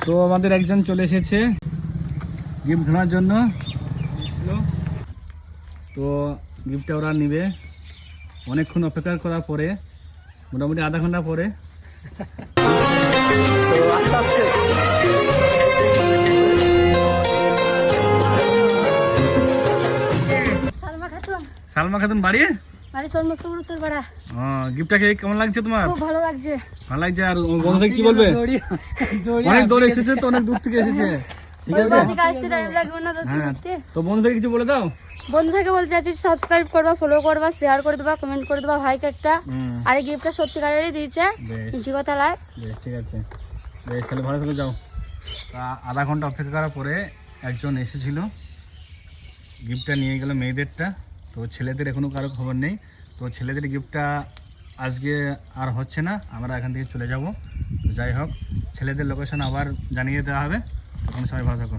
তো আমাদের একজন চলে এসেছে গিফট ধরার জন্য, তো গিফটটা ওরা নিবে অনেকক্ষণ অপেক্ষা করার পরে, মোটামুটি আধা ঘন্টা পরে। সালমা খাতুন বাড়ি গিফটটা কেমন লাগছে তোমার? খুব ভালো লাগছে। ভালো লাগছে। আর বন্ধুদের কি বলবে? অনেক দৌড়ে এসেছে তো, অনেক দূর থেকে এসেছে, ঠিক আছে। হ্যাঁ, তো বন্ধুদের কিছু বলে দাও। বন্ধুদেরকে বলতে চাচ্ছি সাবস্ক্রাইব করবা, ফলো করবা, শেয়ার করে দেবা, কমেন্ট করে দেবা ভাইকে একটা। আর এই গিফটটা সত্যিকারেরই দিয়েছে, মিষ্টি কথা লাই। বেশ, ঠিক আছে, বেশ, তাহলে ভালো করে যাও। আধা ঘন্টা অপেক্ষা করার পরে একজন এসেছিল, গিফটটা নিয়ে গেল মেয়েদেরটা। তো ছেলেদের এখনও কারো খবর নেই। তো ছেলেদের গিফটটা আজকে আর হচ্ছে না, আমরা এখান থেকে চলে যাব। তো যাই হোক, ছেলেদের লোকেশন আবার জানিয়ে দেওয়া হবে। তখন সবাই ভালো থাকো।